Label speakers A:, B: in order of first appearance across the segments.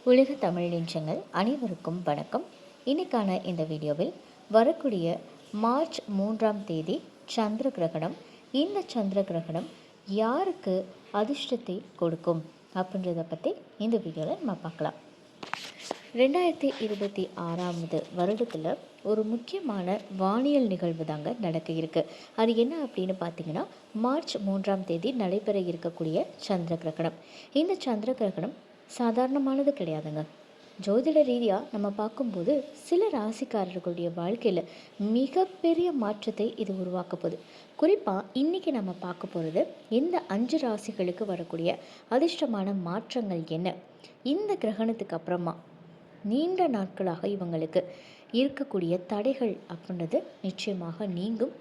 A: உலக தமிழ் நெஞ்சங்கள் அனைவருக்கும் வணக்கம். இன்னைக்கான இந்த வீடியோவில் வரக்கூடிய மார்ச் 3ஆம் தேதி சந்திர கிரகணம். இந்த சந்திர கிரகணம் யாருக்கு அதிர்ஷ்டத்தை கொடுக்கும் அப்படின்றத பற்றி இந்த வீடியோவில் நம்ம பார்க்கலாம். 2026 வருடத்தில் ஒரு முக்கியமான வானியல் நிகழ்வு தாங்க நடக்க இருக்குது. அது என்ன அப்படின்னு பார்த்தீங்கன்னா, மார்ச் 3ஆம் தேதி நடைபெற இருக்கக்கூடிய சந்திர கிரகணம். இந்த சந்திர கிரகணம் சாதாரணமானது கிடையாதுங்க. ஜோதிட ரீதியாக நம்ம பார்க்கும்போது சில ராசிக்காரர்களுடைய வாழ்க்கையில் மிகப்பெரிய மாற்றத்தை இது உருவாக்க போகுது. குறிப்பாக இன்றைக்கி நம்ம பார்க்க போகிறது இந்த 5 ராசிகளுக்கு வரக்கூடிய அதிர்ஷ்டமான மாற்றங்கள் என்ன, இந்த கிரகணத்துக்கு அப்புறமா நீண்ட நாட்களாக இவங்களுக்கு இருக்கக்கூடிய தடைகள் அப்படின்றது நிச்சயமாக நீங்கும்.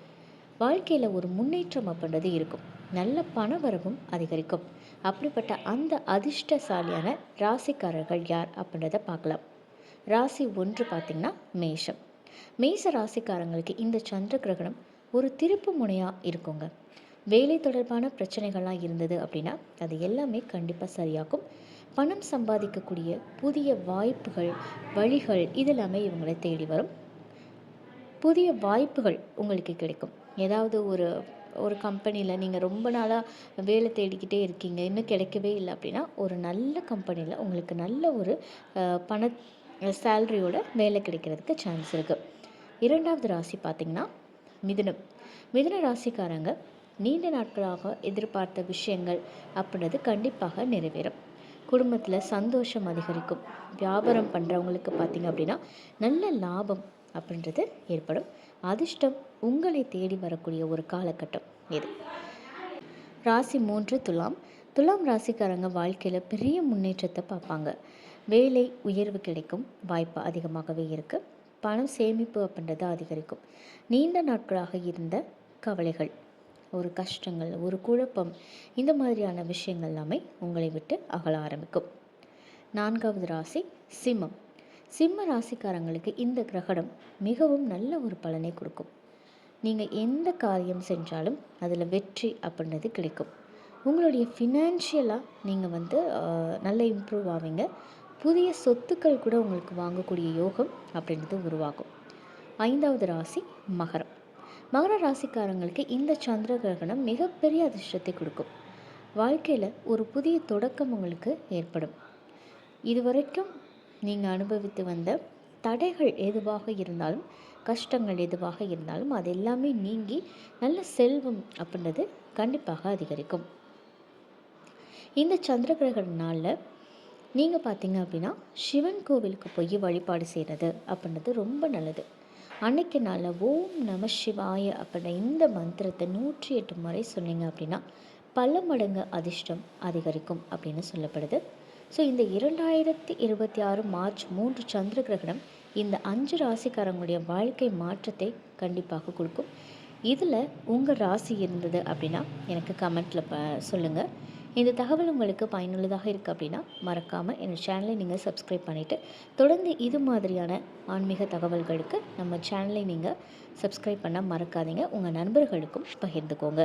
A: வாழ்க்கையில் ஒரு முன்னேற்றம் அப்படின்றது இருக்கும். நல்ல பணவரவும் அதிகரிக்கும். அப்படிப்பட்ட அந்த அதிர்ஷ்டசாலியான ராசிக்காரர்கள் யார் அப்படின்றத பார்க்கலாம். ராசி 1 பார்த்திங்கன்னா மேஷம். மேஷ ராசிக்காரங்களுக்கு இந்த சந்திர கிரகணம் ஒரு திருப்பு முனையாக இருக்குங்க. வேலை தொடர்பான பிரச்சனைகள்லாம் இருந்தது அப்படின்னா அது எல்லாமே கண்டிப்பாக சரியாகும். பணம் சம்பாதிக்கக்கூடிய புதிய வாய்ப்புகள், வழிகள் இதெல்லாமே இவங்களை தேடி வரும். புதிய வாய்ப்புகள் உங்களுக்கு கிடைக்கும். ஏதாவது ஒரு கம்பெனியில் நீங்கள் ரொம்ப நாளாக வேலை தேடிக்கிட்டே இருக்கீங்க, இன்னும் கிடைக்கவே இல்லை அப்படின்னா ஒரு நல்ல கம்பெனியில் உங்களுக்கு நல்ல ஒரு பண சேலரியோட வேலை கிடைக்கிறதுக்கு சான்ஸ் இருக்குது. 2வது ராசி பார்த்திங்கன்னா மிதுனம். மிதுன ராசிக்காரங்க நீண்ட நாட்களாக எதிர்பார்த்த விஷயங்கள் அப்படின்றது கண்டிப்பாக நிறைவேறும். குடும்பத்தில் சந்தோஷம் அதிகரிக்கும். வியாபாரம் பண்ணுறவங்களுக்கு பார்த்திங்க அப்படின்னா நல்ல லாபம் அப்படின்றது ஏற்படும். அதிர்ஷ்டம் உங்களை தேடி வரக்கூடிய ஒரு காலகட்டம் இது. ராசி 3 துலாம். துலாம் ராசிக்காரங்க வாழ்க்கையில் பெரிய முன்னேற்றத்தை பார்ப்பாங்க. வேலை உயர்வு கிடைக்கும் வாய்ப்பு அதிகமாகவே இருக்குது. பணம் சேமிப்பு அப்படின்றது அதிகரிக்கும். நீண்ட நாட்களாக இருந்த கவலைகள், ஒரு கஷ்டங்கள், ஒரு குழப்பம், இந்த மாதிரியான விஷயங்கள் எல்லாமே உங்களை விட்டு அகல ஆரம்பிக்கும். 4வது ராசி சிம்மம். சிம்ம ராசிக்காரங்களுக்கு இந்த கிரகணம் மிகவும் நல்ல ஒரு பலனை கொடுக்கும். நீங்கள் எந்த காரியம் செஞ்சாலும் அதில் வெற்றி அப்படின்றது கிடைக்கும். உங்களுடைய ஃபினான்ஷியலாக நீங்கள் நல்ல இம்ப்ரூவ் ஆவீங்க. புதிய சொத்துக்கள் கூட உங்களுக்கு வாங்கக்கூடிய யோகம் அப்படின்றது உருவாகும். 5வது ராசி மகரம். மகர ராசிக்காரங்களுக்கு இந்த சந்திர கிரகணம் மிகப்பெரிய அதிர்ஷ்டத்தை கொடுக்கும். வாழ்க்கையில் ஒரு புதிய தொடக்கம் உங்களுக்கு ஏற்படும். இதுவரைக்கும் நீங்கள் அனுபவித்து வந்த தடைகள் எதுவாக இருந்தாலும், கஷ்டங்கள் எதுவாக இருந்தாலும் அது எல்லாமே நீங்கி நல்ல செல்வம் அப்படின்றது கண்டிப்பாக அதிகரிக்கும். இந்த சந்திர கிரகண நாளில் நீங்கள் பார்த்தீங்க அப்படின்னா சிவன் கோவிலுக்கு போய் வழிபாடு செய்கிறது அப்படின்றது ரொம்ப நல்லது. அன்னைக்கு நாளில் ஓம் நம சிவாய அப்படின்ற இந்த மந்திரத்தை 108 முறை சொன்னீங்க அப்படின்னா பல மடங்கு அதிர்ஷ்டம் அதிகரிக்கும் அப்படின்னு சொல்லப்படுது. ஸோ இந்த 2026 மார்ச் 3 சந்திர கிரகணம் இந்த 5 ராசிக்காரங்களுடைய வாழ்க்கை மாற்றத்தை கண்டிப்பாக கொடுக்கும். இதில் உங்கள் ராசி இருந்தது அப்படின்னா எனக்கு கமெண்ட்டில் சொல்லுங்கள். இந்த தகவல் உங்களுக்கு பயனுள்ளதாக இருக்குது அப்படின்னா மறக்காமல் எங்கள் சேனலை நீங்கள் சப்ஸ்கிரைப் பண்ணிவிட்டு தொடர்ந்து இது மாதிரியான ஆன்மீக தகவல்களுக்கு நம்ம சேனலை நீங்கள் சப்ஸ்கிரைப் பண்ண மறக்காதீங்க. உங்கள் நண்பர்களுக்கும் பகிர்ந்துக்கோங்க.